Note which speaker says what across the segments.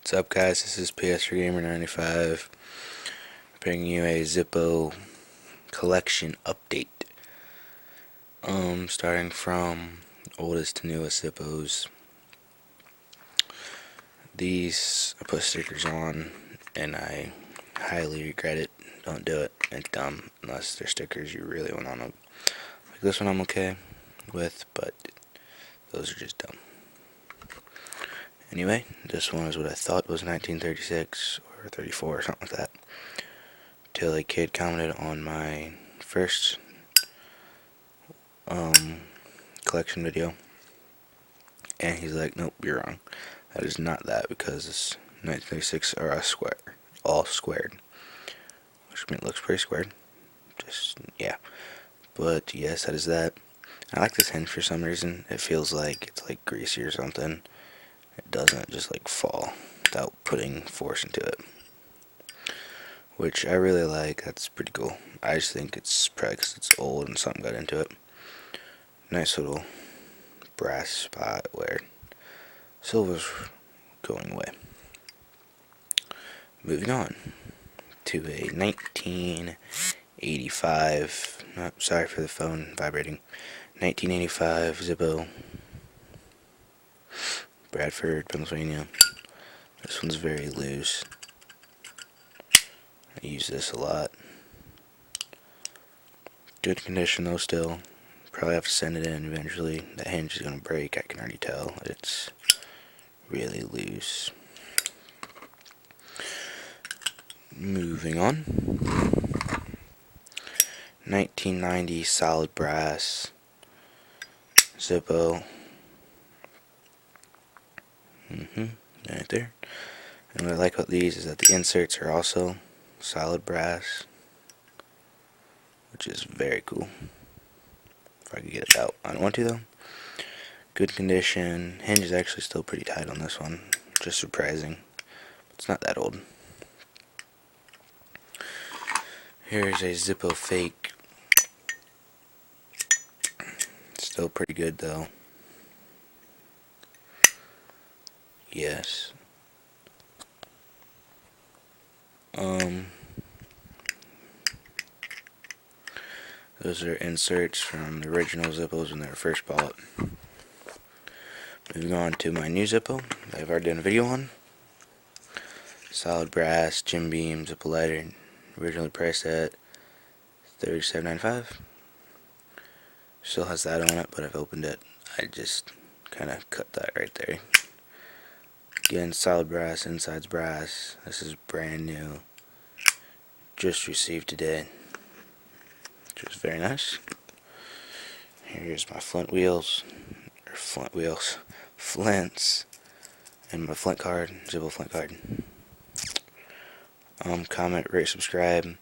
Speaker 1: What's up, guys? This is PS3 Gamer 95 bringing you a Zippo collection update. Starting from oldest to newest Zippos. These I put stickers on, and I highly regret it. Don't do it. It's dumb unless they're stickers you really want on them. Like this one, I'm okay with, but those are just dumb. Anyway, this one is what I thought was 1936 or 34 or something like that. Till a kid commented on my first collection video, and he's like, "Nope, you're wrong. That is not that, because it's 1936 are all squared, which I mean, it looks pretty squared. Just yeah, but yes, that is that. I like this hinge for some reason. It feels like it's like greasy or something. It doesn't just like fall without putting force into it, which I really like. That's pretty cool. I just think it's probably because it's old and something got into it. Nice little brass spot where silver's going away. Moving on to a 1985, sorry for the phone vibrating, 1985 Zippo, Bradford, Pennsylvania. This one's very loose. I use this a lot. Good condition though still. Probably have to send it in eventually. The hinge is going to break, I can already tell. It's really loose. Moving on. 1990 solid brass Zippo. Right there. And what I like about these is that the inserts are also solid brass, which is very cool. If I could get it out. I don't want to though. Good condition. Hinge is actually still pretty tight on this one. Just surprising. It's not that old. Here's a Zippo fake. Still pretty good though. Yes. Those are inserts from the original Zippos when they were first bought. Moving on to my new Zippo that I've already done a video on. Solid brass, Jim Beam, Zippo lighter, originally priced at $37.95. Still has that on it, but I've opened it. I just kind of cut that right there. Again, solid brass, inside's brass. This is brand new. Just received today, which was very nice. Here's my flints, and my flint card, Zippo flint card. Comment, rate, subscribe.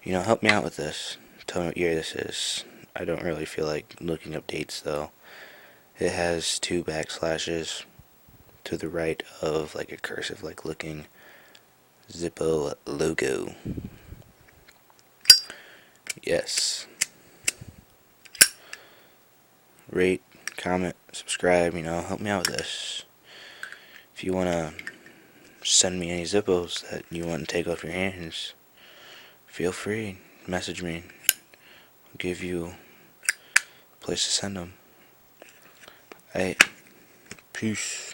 Speaker 1: Help me out with this. Tell me what year this is. I don't really feel like looking up dates though. It has 2 backslashes to the right of like a cursive like looking Zippo logo. Yes. Rate, comment, subscribe, help me out with this. If you want to send me any Zippos that you want to take off your hands, feel free, message me. I'll give you a place to send them. Alright, peace.